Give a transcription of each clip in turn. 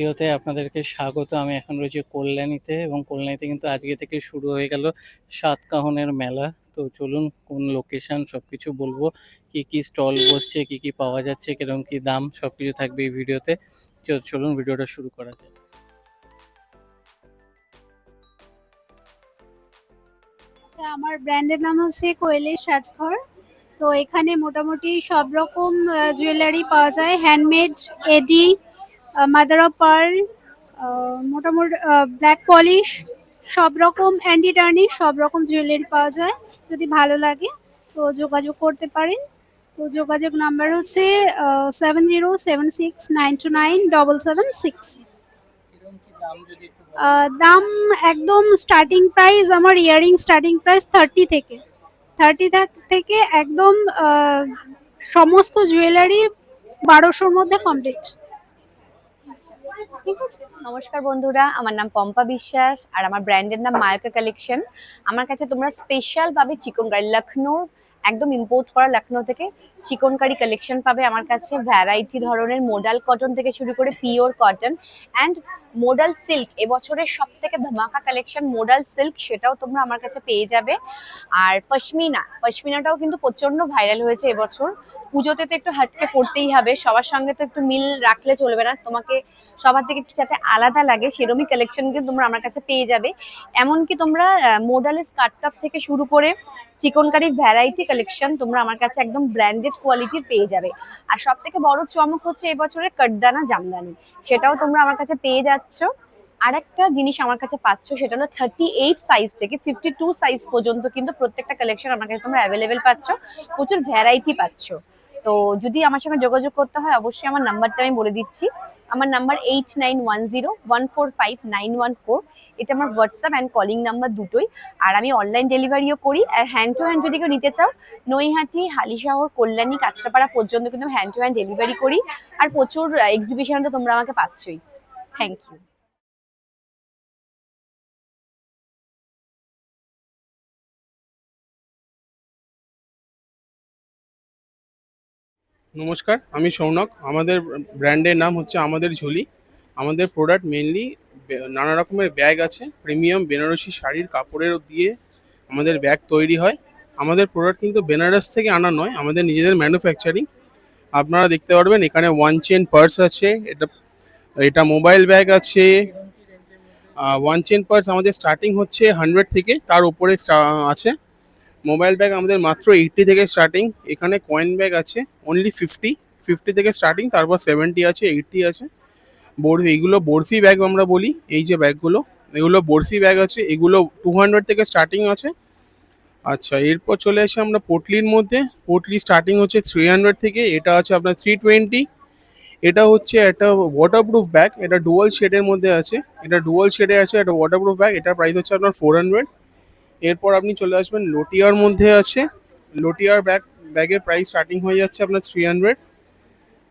ভিডিওতে আপনাদেরকে স্বাগত। আমি এখন রয়েছি কল্যাণীতে এবং কল্যাণীতে কিন্তু আজকে থেকে শুরু হয়ে গেল সাতকাহনের মেলা। তো চলুন কোন লোকেশন সবকিছু বলবো, কি কি স্টল বসছে, কি কি পাওয়া যাচ্ছে, কিরকম কি দাম, সবকিছু থাকবে এই ভিডিওতে। চলুন ভিডিওটা শুরু করা যাক। আচ্ছা, আমার ব্র্যান্ডের নাম হচ্ছে কোয়েলের সাজঘর। তো এখানে মোটামুটি সব রকম জুয়েলারি পাওয়া যায়, handmade, AD, mother of pearl, মোটামুটি ব্ল্যাক পলিশ, সব রকম অ্যান্টি টার্নিশ, সব রকম জুয়েলারি পাওয়া যায়। যদি ভালো লাগে তো যোগাযোগ করতে পারেন। তো যোগাযোগ নাম্বার হচ্ছে 7076929776। কিরকম কি দাম যদি একটু দাম একদম স্টার্টিং প্রাইস, আমার ইয়ারিং স্টার্টিং প্রাইস 30 থেকে একদম সমস্ত জুয়েলারি 1200-র মধ্যে কমপ্লিট। ঠিক আছে। নমস্কার বন্ধুরা, আমার নাম পম্পা বিশ্বাস আর আমার ব্র্যান্ডের নাম মায়াকা কালেকশন। আমার কাছে তোমরা স্পেশাল পাবে চিকনকারি, লখনৌর একদম ইম্পোর্ট করা লখনৌ থেকে চিকনকারি কালেকশন পাবে আমার কাছে। ভ্যারাইটি ধরনের মোডাল কটন থেকে শুরু করে pure cotton and modal silk, এবছরের সব থেকে ধামাকা কালেকশন মোডাল সিল্ক, সেটাও তোমরা আমার কাছে পেয়ে যাবে। আর পশমিনাটাও কিন্তু প্রচন্ড ভাইরাল হয়েছে এবছর। পুজোতে তো একটু হাটকে পড়তেই হবে, সবার সঙ্গে তো একটু মিল রাখলে চলবে না, তোমাকে সবার থেকে একটু যাতে আলাদা লাগে সেরকমই কালেকশন কিন্তু তোমরা আমার কাছে পেয়ে যাবে। এমনকি তোমরা মোডালের স্কার্ট টপ থেকে শুরু করে চিকনকারির ভ্যারাইটি কালেকশন তোমরা আমার কাছে একদম ব্র্যান্ডেড কোয়ালিটির পেয়ে যাবে। আর সব থেকে বড় চমক হচ্ছে এবছরে কাঠদানা জামদানি, সেটাও তোমরা আমার কাছে পেয়ে যাচ্ছ। আর একটা জিনিস আমার কাছে পাচ্ছ, সেটা হলো 38 সাইজ থেকে 52 সাইজ পর্যন্ত কিন্তু প্রত্যেকটা কালেকশন আমার কাছে তোমরা অ্যাভেলেবেল পাচ্ছ, প্রচুর ভ্যারাইটি পাচ্ছ। তো যদি আমার সঙ্গে যোগাযোগ করতে হয় অবশ্যই আমার নাম্বারটা আমি বলে দিচ্ছি। আমার নাম্বার 8910145914। এটা আমার হোয়াটসঅ্যাপ অ্যান্ড কলিং নাম্বার দুটোই। আর আমি অনলাইন ডেলিভারিও করি। আর হ্যান্ড টু হ্যান্ড যদি কেউ নিতে চাও, নৈহাটি, হালিশহর, কল্যাণী, কাঁচরাপাড়া পর্যন্ত কিন্তু হ্যান্ড টু হ্যান্ড ডেলিভারি করি। আর প্রচুর এক্সিবিশন তো তোমরা আমাকে পাচ্ছই। Thank you. নমস্কার, আমি সৌনক। আমাদের ব্র্যান্ডের নাম হচ্ছে আমাদের ঝুলি। আমাদের প্রোডাক্ট মেনলি নানা রকমের ব্যাগ আছে, প্রিমিয়াম বেনারসি শাড়ির কাপড়ের দিয়ে আমাদের ব্যাগ তৈরি হয়। আমাদের প্রোডাক্ট কিন্তু বেনারস থেকে আনা নয়, আমাদের নিজেদের ম্যানুফ্যাকচারিং। আপনারা দেখতে পারবেন এখানে ওয়ান চেন পার্স আছে, এটা এটা মোবাইল ব্যাগ আছে। ওয়ান চেন পার্স আমাদের স্টার্টিং হচ্ছে 100 থেকে, তার উপরে আছে। মোবাইল ব্যাগ আমাদের মাত্র 80 থেকে স্টার্টিং। এখানে কয়েন ব্যাগ আছে অনলি 50 থেকে স্টার্টিং, তারপর 70 আছে, 80 আছে। এইগুলো বরফি ব্যাগ আমরা বলি। এই যে ব্যাগগুলো, এগুলো বরফি ব্যাগ আছে, এগুলো 200 থেকে স্টার্টিং আছে। আচ্ছা, এরপর চলে আসি আমরা পটলির মধ্যে। পটলি স্টার্টিং হচ্ছে 300 থেকে, এটা আছে আপনার 320। এটা হচ্ছে একটা ওয়াটারপ্রুফ ব্যাগ, এটা ডুয়াল শেডের মধ্যে আছে। এটা ডুয়াল শেডে আছে, এটা ওয়াটারপ্রুফ ব্যাগ, এটার প্রাইস হচ্ছে আপনার 400। এরপর আপনি চলে আসবেন লোটিয়ার মধ্যে আছে। লোটিয়ার ব্যাগের প্রাইস স্টার্টিং হয়ে যাচ্ছে আপনার 300।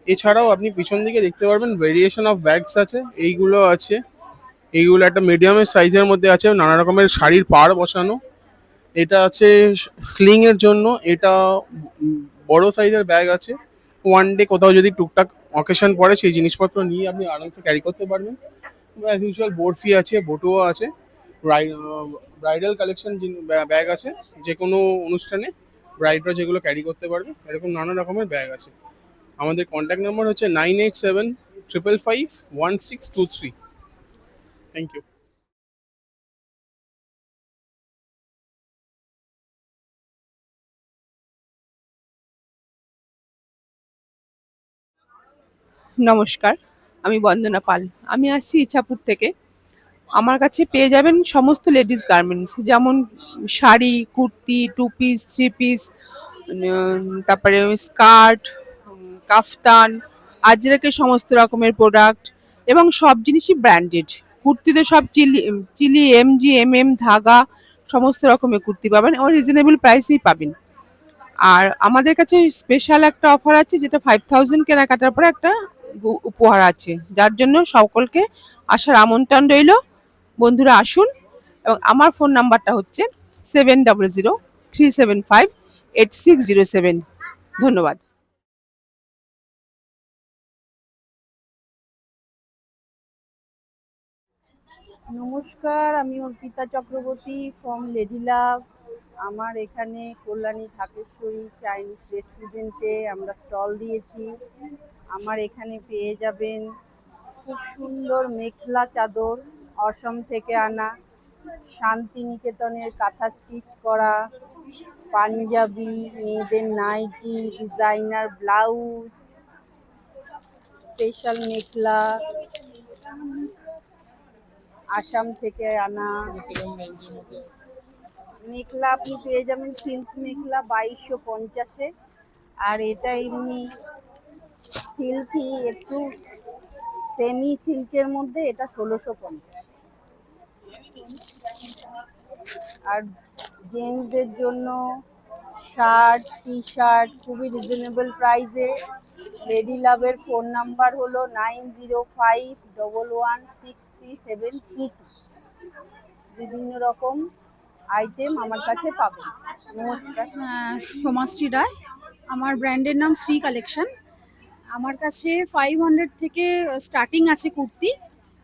এছাড়াও আপনি পিছন দিকে দেখতে পারবেন ভেরিয়েশন অফ ব্যাগস আছে, এইগুলো আছে। এইগুলো একটা মিডিয়ামের সাইজের মধ্যে আছে, নানা রকমের শাড়ির পাড় বসানো। এটা আছে স্লিং এর জন্য। এটা বড় সাইজের ব্যাগ আছে, ওয়ান ডে কোথাও যদি টুকটাক অকেশন পড়ে সেই জিনিসপত্র নিয়ে আপনি আরামসে ক্যারি করতে পারবেন। অ্যাজ ইউজুয়াল বরফি আছে, বটুয়া আছে, ব্রাইডাল কালেকশন ব্যাগ আছে, যে কোনো অনুষ্ঠানে ব্রাইডরা যেগুলো ক্যারি করতে পারবে, এরকম নানা রকমের ব্যাগ আছে। আমাদের কন্ট্যাক্ট নাম্বার হচ্ছে 9875551623। Thank you. নমস্কার, আমি বন্দনা পাল। আমি আসছি ইচ্ছাপুর থেকে। আমার কাছে পেয়ে যাবেন সমস্ত লেডিস গার্মেন্টস, যেমন sari, kurti, two piece, three piece, তারপরে স্কার্ট, কাফতান, আজরাকের সমস্ত রকমের প্রোডাক্ট, এবং সব জিনিসই ব্র্যান্ডেড। কুর্তিতে সব চিলি, এমজি, এমএম, ধাগা, সমস্ত রকমের কুর্তি পাবেন এবং রিজনেবল প্রাইসেই পাবেন। আর আমাদের কাছে স্পেশাল একটা অফার আছে, যেটা 5000 কেনাকাটার পরে একটা উপহার আছে, যার জন্য সকলকে আসার আমন্ত্রণ রইল। বন্ধুরা আসুন। এবং আমার ফোন নাম্বারটা হচ্ছে 7003758607। ধন্যবাদ। নমস্কার, আমি অর্পিতা চক্রবর্তী ফ্রম লেডি লাভ। আমার এখানে কল্যাণী ঢাকেশ্বরী চাইনিজ রেস্টুরেন্টে আমরা স্টল দিয়েছি। আমার এখানে পেয়ে যাবেন খুব সুন্দর মেখলা চাদর, অসম থেকে আনা, শান্তিনিকেতনের কাঁথা স্টিচ করা, পাঞ্জাবি, মেয়েদের nightie, designer blouse, special mekhela Assam থেকে আনা। মেখলা আপনি পেয়ে যাবেন সিল্ক মেখলা 2250-এ, আর এটা এমনি সিল্কি একটু সেমি সিল্কের মধ্যে, এটা 1650। আর জেন্টসদের জন্য শার্ট, টি শার্ট খুবই রিজনেবল প্রাইসে। লেডি লাভের ফোন নাম্বার হলো 9051163732। বিভিন্ন রকম আইটেম আমার কাছে পাবেন। নমস্কার। সোমাশ্রী রায়, আমার ব্র্যান্ডের নাম শ্রী কালেকশন। আমার কাছে 500 থেকে স্টার্টিং আছে কুর্তি।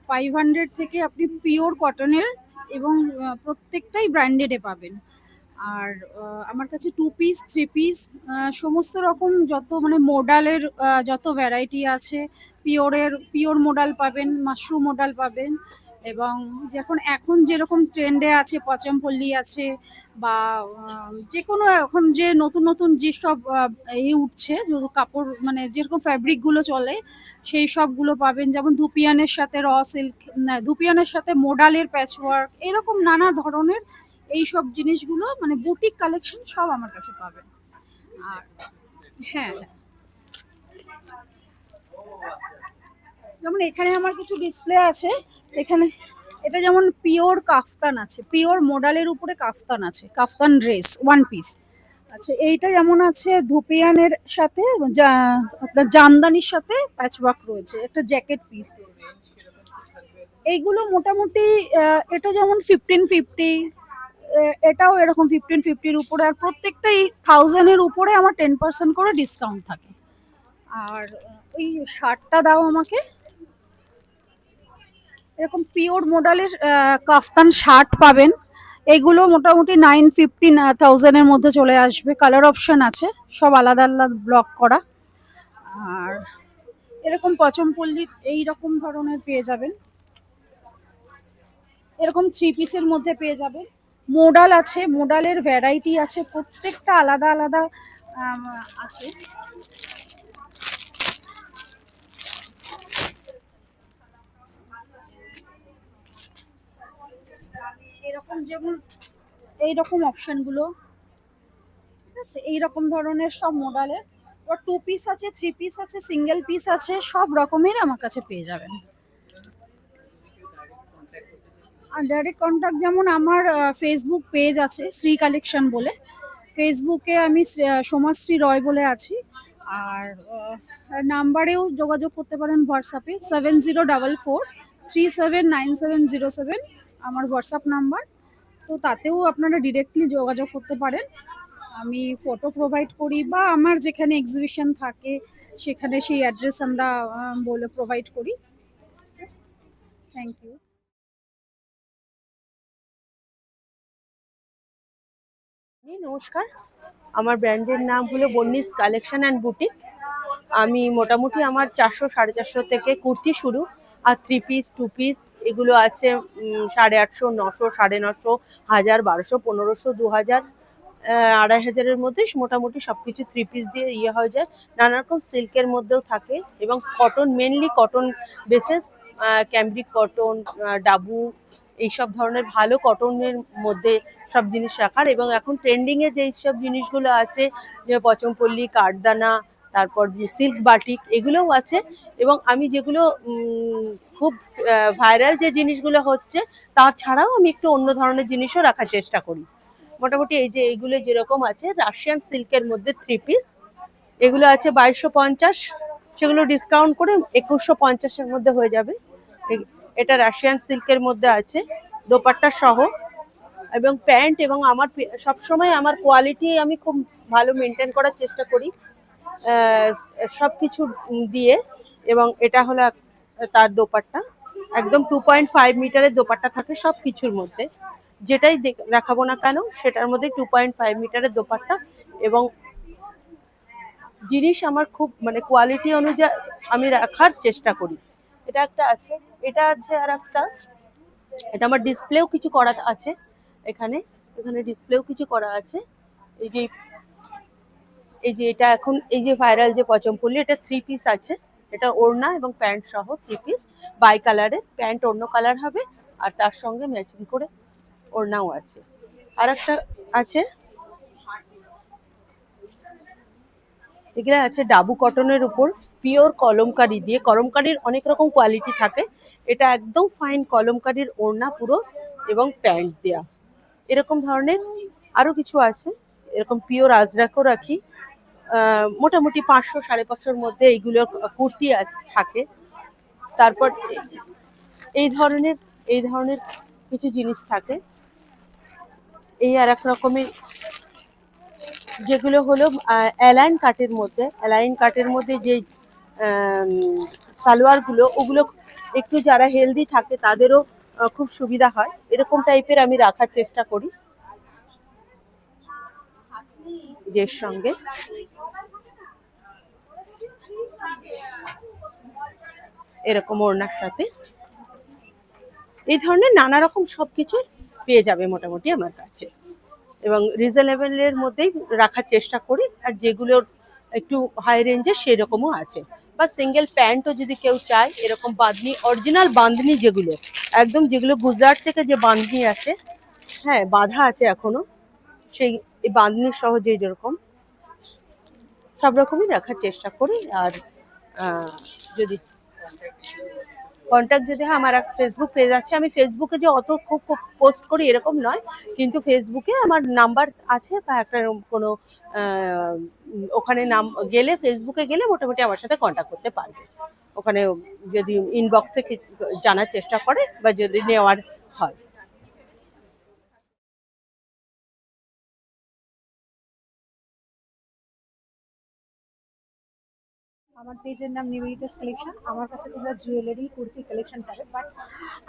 500 থেকে আপনি পিওর কটনের এবং প্রত্যেকটাই ব্র্যান্ডেডে পাবেন। আর আমার কাছে 2 পিস 3 পিস সমস্ত রকম যত মানে মোডালের যত ভ্যারাইটি আছে, পিওর মোডাল পাবেন, মাশরুম মোডাল পাবেন, এবং এখন যেরকম ট্রেন্ডে আছে পচমপল্লী আছে, বা যে কোনো এখন যে নতুন নতুন যেসব উঠছে কাপড়, মানে যেরকম ফ্যাব্রিকগুলো চলে সেই সবগুলো পাবেন। যেমন ধুপিয়ানের সাথে সিল্ক, ধুপিয়ানের সাথে মোডালের প্যাচওয়ার্ক, এরকম নানা ধরনের এই সব জিনিসগুলো মানে বুটিক কালেকশন সব আমার কাছে পাবেন। আর হ্যাঁ, যেমন এখানে আমার কিছু ডিসপ্লে আছে। এখানে এটা যেমন পিওর কাফতান আছে, পিওর মোডালের উপরে কাফতান আছে, কাফতান ড্রেস 1 পিস। আচ্ছা, এইটা যেমন আছে ধুপিয়ানের সাথে আপনার জামদানির সাথে প্যাচওয়ার্ক রয়েছে, একটা জ্যাকেট পিস। এইগুলো মোটামুটি এটা যেমন 1550, এটাও এরকম 1550-র উপরে, আর প্রত্যেকটাই 1000-এর উপরে আমার 10% করে ডিসকাউন্ট থাকে। আর ওই শার্টটা দাও আমাকে। এরকম পিওর মোডালের কাফতান শার্ট পাবেন। এগুলো মোটামুটি 950-1000-এর মধ্যে চলে আসবে। কালার অপশন আছে, সব আলাদা আলাদা ব্লক করা। আর এরকম পচমপল্লী এইরকম ধরনের পেয়ে যাবেন, এরকম 3 পিসের মধ্যে পেয়ে যাবেন। মোডাল আছে, মোডালের ভ্যারাইটি আছে, প্রত্যেকটা আলাদা আলাদা আছে। এরকম যেমন এইরকম অপশনগুলো, ঠিক আছে, এইরকম ধরনের সব মোডালের। আর 2 পিস আছে, 3 পিস আছে, সিঙ্গেল পিস আছে, সব রকমের আমার কাছে পেয়ে যাবেন। আর ডাইরেক্ট কন্ট্যাক্ট যেমন আমার ফেসবুক পেজ আছে শ্রী কালেকশন বলে, ফেসবুকে আমি সোমাশ্রী রয় বলে আছি। আর নাম্বারেও যোগাযোগ করতে পারেন হোয়াটসঅ্যাপে 7044379707 আমার হোয়াটসঅ্যাপ নাম্বার। তো তাতেও আপনারা ডিরেক্টলি যোগাযোগ করতে পারেন। আমি ফটো প্রোভাইড করি, বা আমার যেখানে এক্সিবিশন থাকে সেখানে সেই অ্যাড্রেস আমরা বলে প্রোভাইড করি। Thank you. নমস্কার, আমার ব্র্যান্ডের নাম হলো বন্নিস কালেকশন অ্যান্ড বুটিক। আমি মোটামুটি আমার 400 450 থেকে কুর্তি শুরু, আর 3 পিস 2 পিস এগুলো আছে 850, 900, 950, 1000, 1200, 1500, 2000, 2500-এর মধ্যে মোটামুটি সবকিছু 3 পিস দিয়ে হয়ে যায়। নানা রকম সিল্কের মধ্যেও থাকে, এবং cotton, mainly cotton bases, cambric cotton, dabu, এইসব ধরনের ভালো কটনের মধ্যে সব জিনিস রাখার। এবং এখন ট্রেন্ডিং এ যেই সব জিনিসগুলো আছে, যে পচমপল্লী, কাঠদানা, তারপর সিল্ক বাটিক, এগুলোও আছে। এবং আমি যেগুলো খুব ভাইরাল যে জিনিসগুলো হচ্ছে, তাছাড়াও আমি একটু অন্য ধরনের জিনিসও রাখার চেষ্টা করি। মোটামুটি এই যে এইগুলো যেরকম আছে রাশিয়ান সিল্কের মধ্যে 3 পিস, এগুলো আছে 2250, সেগুলো ডিসকাউন্ট করে 2150-এর মধ্যে হয়ে যাবে। এটা রাশিয়ান সিল্কের মধ্যে আছে, দোপাট্টা সহ, এবং প্যান্ট। এবং আমার সবসময় আমার কোয়ালিটি আমি খুব ভালো মেনটেন করার চেষ্টা করি সবকিছু দিয়ে। এবং এটা হলো তার দোপাট্টা, একদম 2.5 মিটারের দোপাট্টা থাকে সব কিছুর মধ্যে, যেটাই দেখাবো না কেন সেটার মধ্যে 2.5 মিটারের দোপাট্টা। এবং জিনিস আমার খুব মানে কোয়ালিটি অনুযায়ী আমি রাখার চেষ্টা করি। এটা একটা আছে, এটা আছে, আর একটা এটা আমার ডিসপ্লেও কিছু করা আছে এখানে, এখানে ডিসপ্লেও কিছু করা আছে। এই যে এটা এখন এই যে ভাইরাল যে পচমপল্লি, এটা 3 পিস আছে, এটা ওড়না এবং প্যান্ট সহ 3 পিস, বাই কালারের, প্যান্ট অন্য কালার হবে আর তার সঙ্গে ম্যাচিং করে ওড়নাও আছে। আর একটা আছে, এগুলো আছে ডাবু কটনের উপর পিওর কলমকারি দিয়ে, কলমকারির অনেক রকম কোয়ালিটি থাকে, এটা একদম ফাইন কলমকারির ওড়না পুরো এবং প্যান্ট দেয়া। এরকম ধরনের আরো কিছু আছে, এরকম পিওর আজরাকও রাখি, মোটামুটি 500-550-র মধ্যে এইগুলো কুর্তি থাকে। তারপর এই ধরনের কিছু জিনিস থাকে। এই আর এক রকমের যেগুলো হলো অ্যালাইন কাটের মধ্যে যে সালোয়ারগুলো, ওগুলো একটু যারা হেলদি থাকে তাদেরও খুব সুবিধা হয়, এরকম টাইপের আমি রাখার চেষ্টা করি। যে সঙ্গে এরকম ওড়নার সাথে এই ধরনের নানা রকম সবকিছু পেয়ে যাবে মোটামুটি আমার কাছে, এবং রিজনেবলের মধ্যেই রাখার চেষ্টা করি। আর যেগুলোর একটু হাই রেঞ্জের সেরকমও আছে, বা সিঙ্গেল প্যান্টও যদি কেউ চায়, এরকম বাঁধনি, অরিজিনাল বাঁধনি যেগুলো একদম, যেগুলো গুজরাট থেকে যে বাঁধনি আসে, হ্যাঁ বাঁধা আছে এখনো, সেই বাঁধনি সহ যেরকম সব রকমই রাখার চেষ্টা করি। আর যদি কন্ট্যাক্ট যদি, হ্যাঁ আমার একটা ফেসবুক পেজ আছে, আমি ফেসবুকে যে অত খুব পোস্ট করি এরকম নয়, কিন্তু ফেসবুকে আমার নাম্বার আছে, বা একটা কোনো ওখানে নাম গেলে, ফেসবুকে গেলে মোটামুটি আমার সাথে কন্ট্যাক্ট করতে পারবে, ওখানে যদি ইনবক্সে জানার চেষ্টা করে বা যদি নেওয়ার হয়। আমার পেজের নাম নিবেদিতাস কালেকশন। আমার কাছে তোমরা জুয়েলারি কুর্তি কালেকশন পাবে, বাট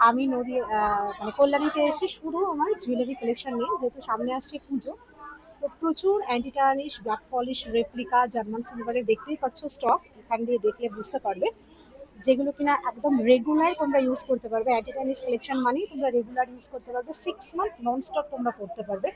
আমি মানে কল্যাণীতে এসে শুধু আমার জুয়েলারি কালেকশন নিয়ে, যেহেতু সামনে আসছে পুজো, তো প্রচুর anti tarnish, black polish, replica, German সিলভারের দেখতেই পাচ্ছ স্টক, এখান দিয়ে দেখলে বুঝতে পারবে, যেগুলো কিনা একদম রেগুলার তোমরা ইউজ করতে পারবে। অ্যান্টি টার্নিশ কালেকশন মানেই তোমরা রেগুলার ইউজ করতে পারবে, 6 মান্থ নন স্টপ তোমরা করতে পারবে।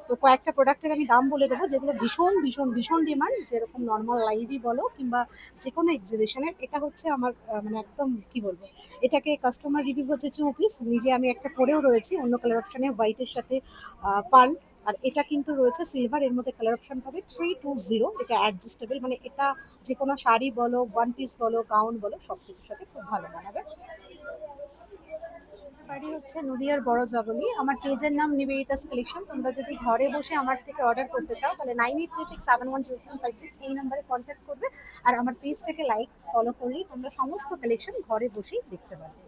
তো কয়েকটা প্রোডাক্টের আমি দাম বলে দেবো, যেগুলো ভীষণ ভীষণ ভীষণ ডিমান্ড, যেরকম নর্মাল লাইভই বলো কিংবা যে কোনো এক্সিবিশনের। এটা হচ্ছে আমার মানে একদম কি বলবো, এটাকে কাস্টমার রিভিউ হচ্ছে 2 পিস, নিজে আমি একটা পরেও রয়েছি অন্য কালার অপশানে, হোয়াইটের সাথে পার্ল। আর এটা কিন্তু রয়েছে সিলভার, এর মধ্যে কালার অপশন পাবে 320। এটা অ্যাডজাস্টেবল, মানে এটা যে কোনো শাড়ি বলো, ওয়ান পিস বলো, গাউন বলো, সব কিছুর সাথে খুব ভালো মানাবে। বাড়ি হচ্ছে নদিয়ার বড় জগলি। আমার পেজের নাম নিবেদিতাস কালেকশন। তোমরা যদি ঘরে বসে আমার থেকে অর্ডার করতে চাও, তাহলে 9836710756 এই নাম্বারে কন্ট্যাক্ট করবে। আর আমার পেজটাকে লাইক ফলো করলেই তোমরা সমস্ত কালেকশন ঘরে বসেই দেখতে পারবে।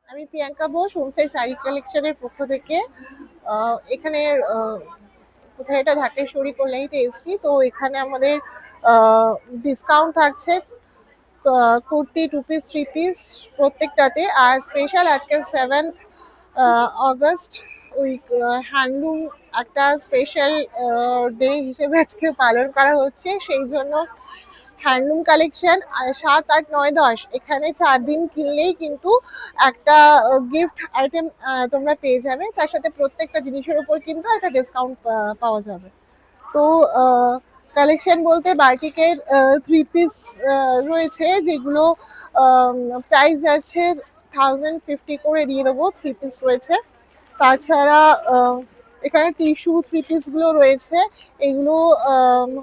আমি প্রিয়াঙ্কা বোস, হোমসাই শাড়ি কালেকশনের পক্ষ থেকে এখানে কোথায় এটা ঢাকেশ্বরী কল্যাণীতে এসেছি। তো এখানে আমাদের ডিসকাউন্ট থাকছে কুর্তি, 2 পিস, 3 পিস প্রত্যেকটাতে। আর স্পেশাল আজকে 7th অগস্ট উইক হ্যান্ডলুম একটা স্পেশাল ডে হিসেবে আজকে পালন করা হচ্ছে, সেই জন্য হ্যান্ডলুম কালেকশন 7, 8, 9, 10 এখানে 4 দিন কিনলেই কিন্তু একটা গিফট আইটেম তোমরা পেয়ে যাবে, তার সাথে প্রত্যেকটা জিনিসের উপর কিন্তু একটা ডিসকাউন্ট পাওয়া যাবে। তো কালেকশন বলতে বাটিকের 3 পিস রয়েছে, যেগুলো প্রাইস আছে 1050 করে দিয়ে দেবো, 3 পিস রয়েছে। তাছাড়া এখানে টিস্যু 3 পিসগুলো রয়েছে, এগুলো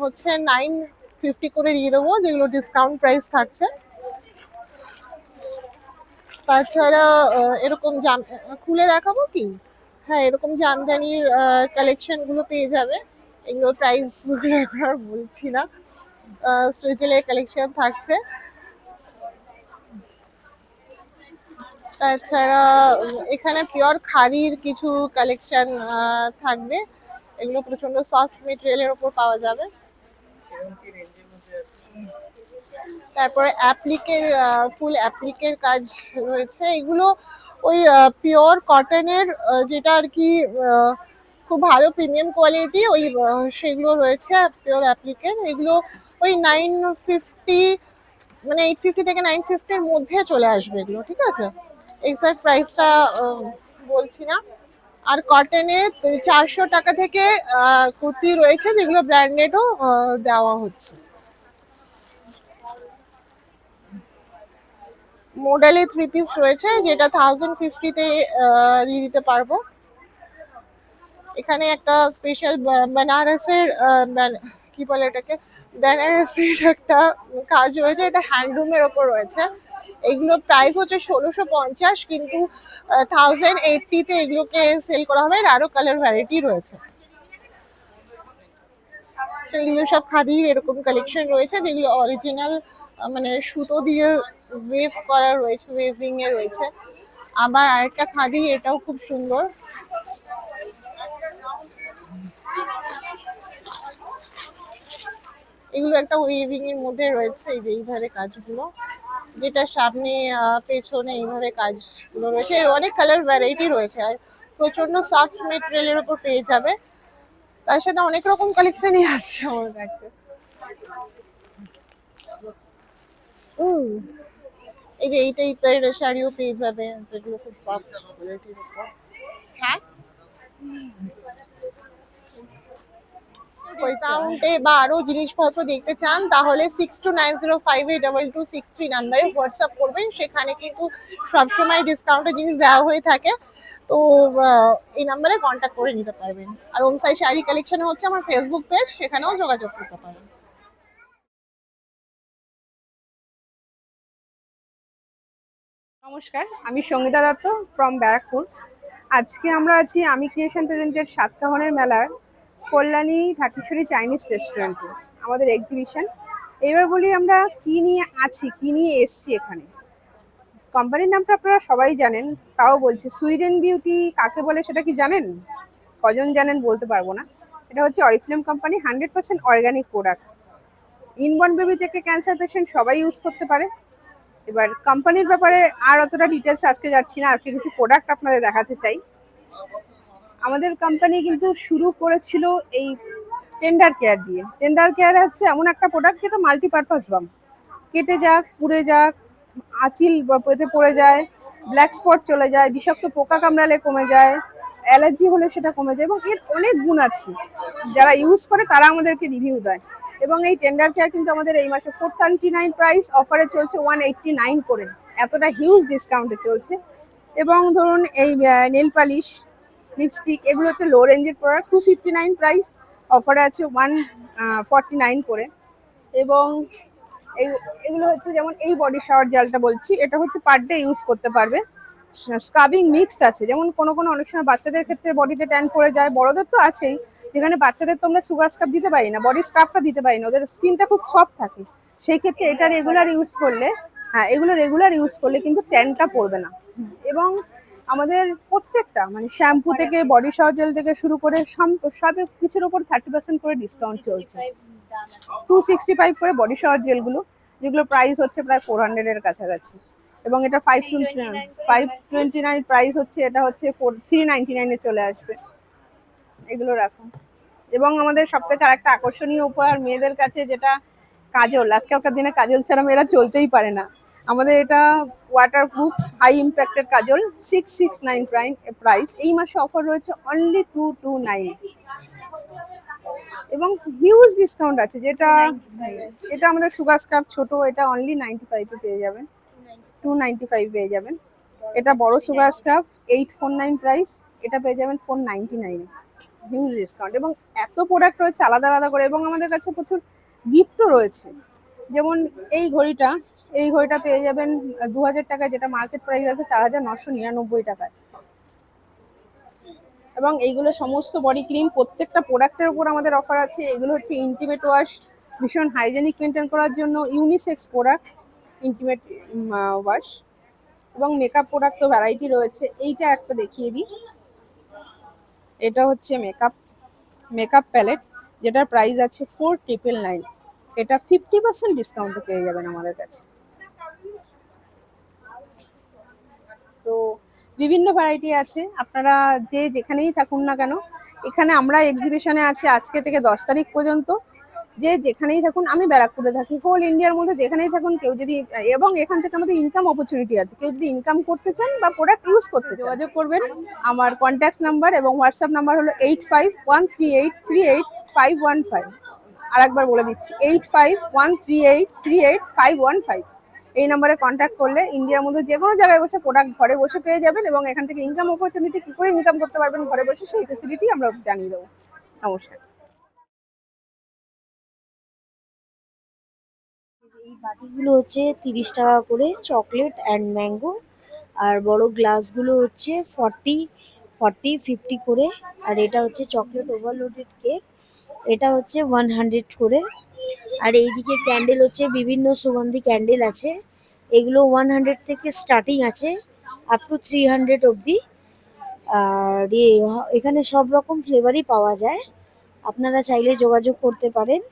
হচ্ছে 950 করে দিয়ে দেবো, যেগুলো ডিসকাউন্ট প্রাইস থাকছে। তাছাড়া এরকম খুলে দেখাবো কি, হ্যাঁ এরকম জামদানির কালেকশনগুলো পেয়ে যাবে, এগুলো প্রাইস এখন আর বলছি না। সুইজেলের কালেকশন থাকছে। তাছাড়া এখানে পিওর খাদির কিছু কালেকশন থাকবে, এগুলো প্রচন্ড সফট মেটেরিয়ালের উপর পাওয়া যাবে। তারপরে অ্যাপ্লিকের ফুল অ্যাপ্লিকের কাজ রয়েছে। এগুলো ওই পিওর কটনের, যেটা আর কি খুব ভালো প্রিমিয়াম কোয়ালিটি, ওই সেগুলো রয়েছে পিওর অ্যাপ্লিকের। এগুলো ওই 950, মানে 850 থেকে 950-র মধ্যে চলে আসবে এগুলো, ঠিক আছে? এক্সাক্ট প্রাইসটা বলছি না। আর কটনে 400 টাকা থেকে কুর্তি রয়েছে, যেগুলো ব্র্যান্ডেডও দেওয়া হচ্ছে। মডেলে 3 পিস রয়েছে, যেটা 1050-তে দিয়ে দিতে পারবো। এখানে একটা স্পেশাল বেনারসের কি বলে এটাকে, বেনারসের একটা কাজ রয়েছে, এটা হ্যান্ডলুমের ওপর রয়েছে। এগুলো প্রাইস হচ্ছে 1650, কিন্তু 1080-তে এগুলোকে সেল করা হবে। আর আরো কালার ভ্যারাইটি রয়েছে। তো এগুলো সব খাদির এরকম কালেকশন রয়েছে, যেগুলো অরিজিনাল মানে সুতো দিয়ে ওয়েভ করা রয়েছে, ওয়েভিং এ রয়েছে। আবার আরেকটা খাদি, এটাও খুব সুন্দর। এগুলো একটা ওয়েভিং এর মধ্যে রয়েছে, এই যে এইভাবে কাজগুলো, যেটা সামনে পেছনে এইভাবে কাজগুলো রয়েছে। অনেক কালার ভ্যারাইটি রয়েছে, আর প্রচন্ড সফট মেটেরিয়ালের উপর পেয়ে যাবে। তার সাথে অনেক রকম কালেকশনই আছে আমার কাছে। এই যে এই টাইপের শাড়িও পেয়ে যাবে, যেগুলো খুব সফট কোয়ালিটির উপর। হ্যাঁ, ডিসকাউন্টে বা আরো জিনিসপত্র দেখতে চান, তাহলে 6290582263 নাম্বারে হোয়াটসঅ্যাপ করবেন। সেখানে কিন্তু সবসময় ডিসকাউন্টের জিনিস দেওয়া হয়ে থাকে, তো এই নাম্বারে কন্ট্যাক্ট করে নিতে পারবেন। আর ওমসাই শাড়ি কালেকশন হচ্ছে আমার ফেসবুক পেজ, সেখানেও যোগাযোগ করতে পারেন। নমস্কার, আমি সঙ্গীতা দত্ত ফ্রম ব্যারাকপুর। আজকে আমরা আছি আমি ক্রিয়েশন প্রেজেন্টেড সাতকাহনের মেলার কল্যাণী ঢাকেশ্বরী চাইনিজ রেস্টুরেন্টে, আমাদের এক্সিবিশন। এবার বলি আমরা কি নিয়ে আছি, কি নিয়ে এসছি এখানে। কোম্পানির নামটা আপনারা সবাই জানেন, তাও বলছি, সুইডেন বিউটি কাকে বলে সেটা কি জানেন? কজন জানেন বলতে পারবো না। এটা হচ্ছে Oriflame company, 100% organic product. Inborn baby থেকে ক্যান্সার পেশেন্ট সবাই ইউজ করতে পারে। এবার কোম্পানির ব্যাপারে আর অতটা ডিটেলস আজকে যাচ্ছি না, আজকে কিছু প্রোডাক্ট আপনাদের দেখাতে চাই। আমাদের কোম্পানি কিন্তু শুরু করেছিল এই টেন্ডার কেয়ার দিয়ে। টেন্ডার কেয়ার হচ্ছে এমন একটা প্রোডাক্ট যেটা মাল্টিপারপাস বাম, কেটে যাক, পুড়ে যাক, আঁচিল পেতে পড়ে যায়, ব্ল্যাক স্পট চলে যায়, বিষাক্ত পোকা কামড়ালে কমে যায়, অ্যালার্জি হলে সেটা কমে যায়, এবং এর অনেক গুণ আছে। যারা ইউজ করে তারা আমাদেরকে রিভিউ দেয়। এবং এই টেন্ডার কেয়ার কিন্তু আমাদের এই মাসে 439 প্রাইস অফারে চলছে 189 করে, এতটা হিউজ ডিসকাউন্টে চলছে। এবং ধরুন এই নেল পালিশ, লিপস্টিক, এগুলো হচ্ছে লো রেঞ্জের প্রোডাক্ট, 259 প্রাইস অফারে আছে 149 করে। এবং এগুলো হচ্ছে যেমন এই বডি শাওয়ার জেলটা বলছি, এটা হচ্ছে পার ডে ইউজ করতে পারবে। স্ক্রাবিং মিক্সড আছে, যেমন কোনো অনেক সময় বাচ্চাদের ক্ষেত্রে বডিতে ট্যান পড়ে যায়, বড়দের তো আছেই, যেখানে বাচ্চাদের তো আমরা সুগার স্ক্রাব দিতে পারি না, বডি স্ক্রাবটা দিতে পারি না, ওদের স্কিনটা খুব সফট থাকে। সেই ক্ষেত্রে এটা রেগুলার ইউজ করলে, হ্যাঁ এগুলো রেগুলার ইউজ করলে কিন্তু ট্যানটা পড়বে না। এবং আমাদের প্রত্যেকটা মানে শ্যাম্পু থেকে বডি শাওয়ার জেল থেকে শুরু করে সব কিছুর উপর 30% করে ডিসকাউন্ট চলছে। 265 করে বডি শাওয়ার জেলগুলো, যেগুলো প্রাইস হচ্ছে প্রায় 400 এর কাছাকাছি। এবং এটা 529 প্রাইস হচ্ছে, এটা হচ্ছে 399 এ চলে আসবে। এগুলো রাখুন। এবং আমাদের সবথেকে আরেকটা আকর্ষণীয় উপহার মেয়েদের কাছে, যেটা কাজল। আজকালকার দিনে কাজল ছাড়া মেয়েরা চলতেই পারে না। আমাদের এটা ওয়াটারপ্রুফ হাই ইম্প্যাক্টের কাজল, 669 প্রাইস। এই মাসে অফার রয়েছে অনলি 229। এবং হিউজ ডিসকাউন্ট আছে, যেটা এটা আমাদের সুগার স্ক্রাব ছোট, এটা অনলি 95 এ পেয়ে যাবেন, 295 পেয়ে যাবেন। এটা বড় সুগার স্ক্রাব 849 প্রাইস, এটা পেয়ে যাবেন 499 এ। Huge discount. এবং এত প্রোডাক্ট রয়েছে আলাদা আলাদা করে, এবং আমাদের কাছে প্রচুর গিফটও রয়েছে। যেমন এই ঘড়িটা পেয়ে যাবেন 2000 টাকায়, যেটা মার্কেট প্রাইস আছে 4999 টাকায়। এবং এইগুলো সমস্ত বডি ক্রিম, প্রত্যেকটা প্রোডাক্টের উপর আমাদের অফার আছে। এগুলো হচ্ছে ইন্টিমেট ওয়াশ, ভীষণ হাইজেনিক মেনটেন করার জন্য ইউনিসেক্স প্রোডাক্ট, ইন্টিমেট ওয়াশ। এবং মেকআপ প্রোডাক্ট তো ভ্যারাইটি রয়েছে। এইটা একটা দেখিয়ে দিই, এটা হচ্ছে মেকআপ প্যালেট, যেটার প্রাইস আছে 4999। এটা 50% ডিসকাউন্টে পেয়ে যাবেন আমাদের কাছে। তো বিভিন্ন ভ্যারাইটি আছে, আপনারা যে যেখানেই থাকুন না কেন, এখানে আমরা এক্সিবিশনে আছি আজকে থেকে 10 তারিখ পর্যন্ত। যে যেখানেই থাকুন, আমি ব্যারাকপুরে থাকি, হোল ইন্ডিয়ার মধ্যে যেখানেই থাকুন কেউ যদি, এবং এখান থেকে আমাদের ইনকাম অপরচুনিটি আছে, কেউ যদি ইনকাম করতে চান বা প্রোডাক্ট ইউজ করতে চান, যোগাযোগ করবেন। আমার কন্ট্যাক্ট নাম্বার এবং হোয়াটসঅ্যাপ নাম্বার হলো 8513838515। আর একবার বলে দিচ্ছি, 8513838515। এই নাম্বারে কন্ট্যাক্ট করলে ইন্ডিয়ার মধ্যে যে কোনো জায়গায় বসে প্রোডাক্ট ঘরে বসে পেয়ে যাবেন, এবং এখান থেকে ইনকাম অপরচুনিটি কি করে ইনকাম করতে পারবেন ঘরে বসে, সেই ফেসিলিটি আমরা জানিয়ে দেবো। নমস্কার। এই বাটিগুলো হচ্ছে 30 টাকা করে, চকলেট অ্যান্ড ম্যাঙ্গো। আর বড় গ্লাসগুলো হচ্ছে 40, 50 করে। আর এটা হচ্ছে চকলেট ওভারলোডেড কেক, এটা হচ্ছে 100 করে। আর এইদিকে ক্যান্ডেল হচ্ছে বিভিন্ন সুগন্ধি ক্যান্ডেল আছে, এগুলো 100 থেকে স্টার্টিং আছে আপ টু 300 অবধি। আর এখানে সব রকম ফ্লেভারই পাওয়া যায়, আপনারা চাইলে যোগাযোগ করতে পারেন।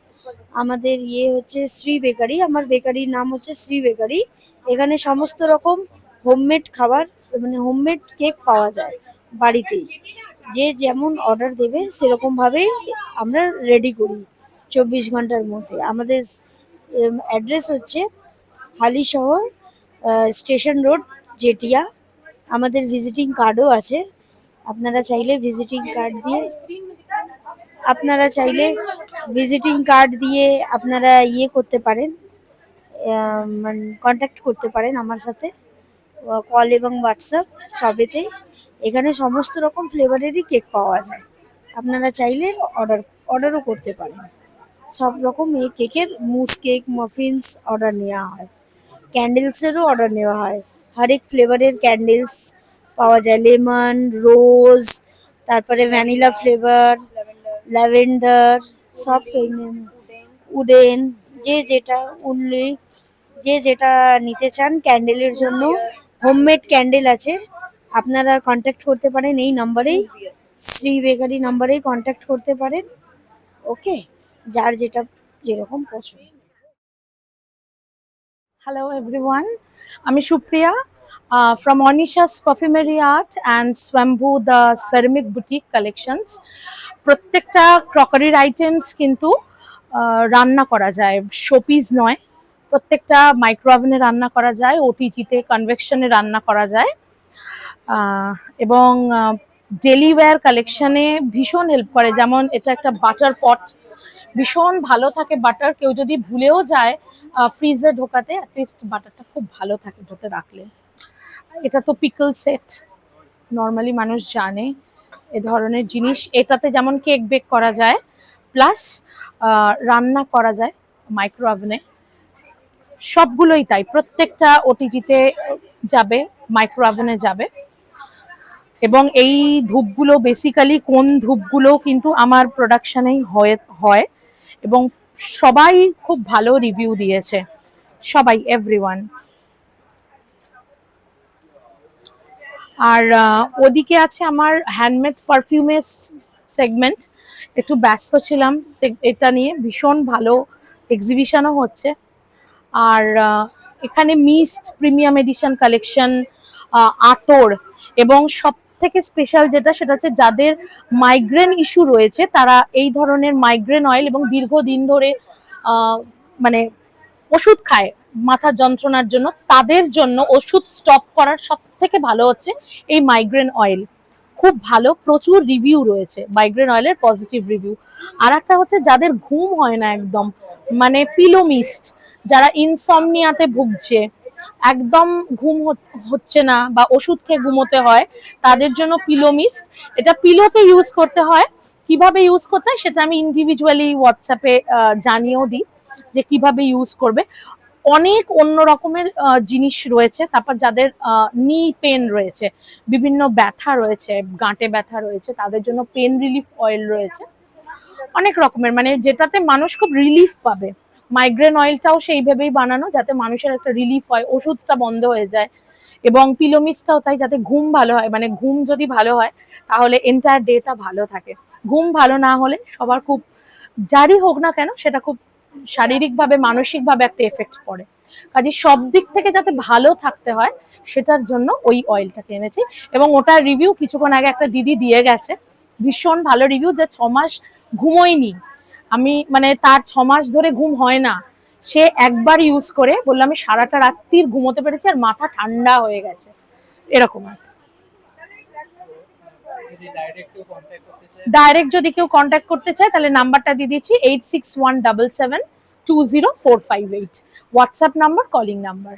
আমাদের হচ্ছে শ্রী বেকারি, আমার বেকারির নাম হচ্ছে শ্রী বেকারি। এখানে সমস্ত রকম হোমমেড খাবার, মানে হোমমেড কেক পাওয়া যায় বাড়িতেই। যে যেমন অর্ডার দেবে সেরকম ভাবেই আমরা রেডি করি 24 ঘন্টার মধ্যে। আমাদের অ্যাড্রেস হচ্ছে হালিশহর স্টেশন রোড, জেটিয়া। আমাদের ভিজিটিং কার্ডও আছে, আপনারা চাইলে ভিজিটিং কার্ড দিয়ে আপনারা করতে পারেন, মানে কন্ট্যাক্ট করতে পারেন আমার সাথে, কল এবং হোয়াটসঅ্যাপ সবেতেই। এখানে সমস্ত রকম ফ্লেভারেরই কেক পাওয়া যায়, আপনারা চাইলে অর্ডারও করতে পারেন। সব রকম এই কেকের মুস কেক, মাফিনস অর্ডার নেওয়া হয়, ক্যান্ডেলসেরও অর্ডার নেওয়া হয়। হরেক ফ্লেভারের ক্যান্ডেলস পাওয়া যায়, লেমন, রোজ, তারপরে ভ্যানিলা ফ্লেভার, ল্যাভেন্ডার, সব উডেন, যে যেটা নিতে চান। ক্যান্ডেলের জন্য হোমমেড ক্যান্ডেল আছে, আপনারা কন্ট্যাক্ট করতে পারেন এই নাম্বারেই, শ্রী বেকারি নাম্বারেই কন্ট্যাক্ট করতে পারেন। ওকে, যার যেটা যেরকম পছন্দ। Hello everyone, আমি Supriya from Onisha's Perfumery Art and Swambhu the Ceramic Boutique Collections. প্রত্যেকটা ক্রকারির আইটেমস কিন্তু রান্না করা যায়, শোপিস নয়। প্রত্যেকটা মাইক্রোওভেনে রান্না করা যায়, ওটিজিতে কনভেকশনে রান্না করা যায়, এবং ডেলি ওয়্যার কালেকশনে ভীষণ হেল্প করে। যেমন এটা একটা বাটার পট, ভীষণ ভালো থাকে বাটার। কেউ যদি ভুলেও যায় ফ্রিজে ঢোকাতে, অ্যাটলিস্ট বাটারটা খুব ভালো থাকে ঢোকে রাখলে। এটা তো পিকল সেট, নর্মালি মানুষ জানে এ ধরনের জিনিস। এটাতে যেমন কেক বেক করা যায়, প্লাস রান্না করা যায় মাইক্রো ওভেনে, সবগুলোই তাই। প্রত্যেকটা ওটিজিতে যাবে, মাইক্রো ওভেনে যাবে। এবং এই ধূপগুলো বেসিক্যালি কোন ধূপগুলো কিন্তু আমার প্রোডাকশনেই হয়, এবং সবাই খুব ভালো রিভিউ দিয়েছে, সবাই, এভরিওয়ান। আর ওদিকে আছে আমার হ্যান্ডমেড পারফিউমের সেগমেন্ট, একটু ব্যস্ত ছিলাম এটা নিয়ে, ভীষণ ভালো এক্সিবিশনও হচ্ছে। আর এখানে মিস্ট প্রিমিয়াম এডিশন কালেকশন, আতর, এবং সব থেকে স্পেশাল যেটা, সেটা হচ্ছে যাদের মাইগ্রেন ইস্যু রয়েছে, তারা এই ধরনের মাইগ্রেন অয়েল এবং দীর্ঘদিন ধরে মানে ওষুধ খায় মাথা যন্ত্রণার জন্য, তাদের জন্য ওষুধ স্টপ করার সব থেকে ভালো হচ্ছে এই মাইগ্রেন অয়েল। খুব ভালো, প্রচুর রিভিউ রয়েছে মাইগ্রেন অয়েলের, পজিটিভ রিভিউ। আর একটা হচ্ছে যাদের ঘুম হয় না একদম, মানে পিলো মিস্ট, যারা ইনসমনিয়াতে ভুগছে, একদম ঘুম হচ্ছে না বা ওষুধ খেয়ে ঘুমোতে হয়, তাদের জন্য পিলো মিস্ট। এটা পিলোতে ইউজ করতে হয়, কিভাবে ইউজ করতে হয় সেটা আমি ইন্ডিভিজুয়ালি হোয়াটসঅ্যাপে জানিয়েও দিই যে কিভাবে ইউজ করবে। অনেক অন্য রকমের জিনিস রয়েছে। তারপর যাদের নি পেন রয়েছে, বিভিন্ন ব্যথা রয়েছে, গাঁটে ব্যথা রয়েছে, তাদের জন্য পেন রিলিফ অয়েল রয়েছে অনেক রকমের, মানে যেটাতে মানুষ খুব রিলিফ পাবে। মাইগ্রেন অয়েলটাও সেইভাবেই বানানো যাতে মানুষের একটা রিলিফ হয়, ওষুধটা বন্ধ হয়ে যায়। এবং পিলোমিসটাও তাই, যাতে ঘুম ভালো হয়, মানে ঘুম যদি ভালো হয় তাহলে এন্টায়ার ডেটা ভালো থাকে। ঘুম ভালো না হলে সবার খুব, যারই হোক না কেন, সেটা খুব শারীরিকভাবে মানসিকভাবে একটা এফেক্ট পড়ে। কাজে সব দিক থেকে যাতে ভালো থাকতে হয় সেটার জন্য ওই অয়েলটাকে এনেছি। এবং ওটার রিভিউ কিছুক্ষণ আগে একটা দিদি দিয়ে গেছে, ভীষণ ভালো রিভিউ, যে 6 মাস ঘুমোয়নি। আমি মানে তার 6 মাস ধরে ঘুম হয় না, সে একবার ইউজ করে বললো আমি সারাটা রাত্রির ঘুমোতে পেরেছি আর মাথা ঠান্ডা হয়ে গেছে, এরকম আর কি। ডাইরেক্ট যদি কেউ কন্ট্যাক্ট করতে চায় তাহলে নাম্বারটা দিয়ে দিচ্ছি 8617720458, হোয়াটসঅ্যাপ নাম্বার, কলিং নাম্বার।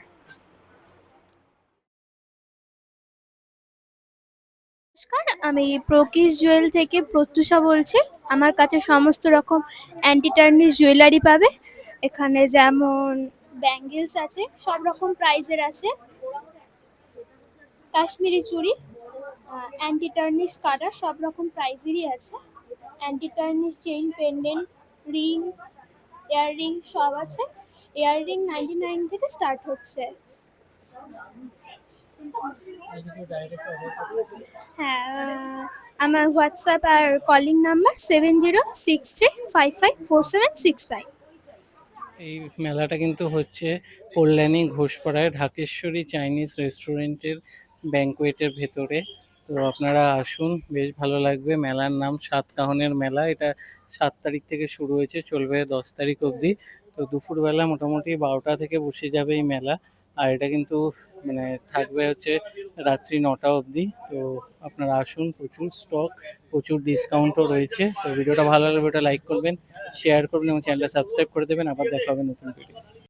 নমস্কার, আমি প্রকিস জুয়েল থেকে প্রত্যুষা বলছি। আমার কাছে সমস্ত রকম অ্যান্টি টার্নিশ জুয়েলারি পাবে। এখানে যেমন ব্যাঙ্গেলস আছে, সব রকম প্রাইজের আছে, কাশ্মীরি চুড়ি, অ্যান্টি টার্নিশ কাটা, সব রকম প্রাইজেরই আছে। Anti tarnish chain, pendant, ring, earring সব আছে। ইয়াররিং 99 থেকে স্টার্ট হচ্ছে। হ্যাঁ, আমার হোয়াটসঅ্যাপ আর কলিং নাম্বার 7063554765। এই মেলাটা কিন্তু হচ্ছে কল্যাণী ঘোষপাড়ায় ঢাকেশ্বরী চাইনিজ রেস্টুরেন্টের ব্যাংকোয়েটের ভেতরে। তো আপনারা আসুন, বেশ ভালো লাগবে। মেলার নাম সাতকাহনের মেলা। এটা 7 তারিখ থেকে শুরু হয়েছে, চলবে 10 তারিখ অবধি। তো দুপুরবেলা মোটামুটি 12টা থেকে বসে যাবে এই মেলা। আর এটা কিন্তু মানে থাকবে হচ্ছে রাত্রি 9টা অবধি। তো আপনারা আসুন, প্রচুর স্টক, প্রচুর ডিসকাউন্টও রয়েছে। তো ভিডিওটা ভালো লাগলে ভিডিওটা লাইক করবেন, শেয়ার করবেন এবং চ্যানেলটা সাবস্ক্রাইব করে দেবেন। আবার দেখা হবে নতুন ভিডিও।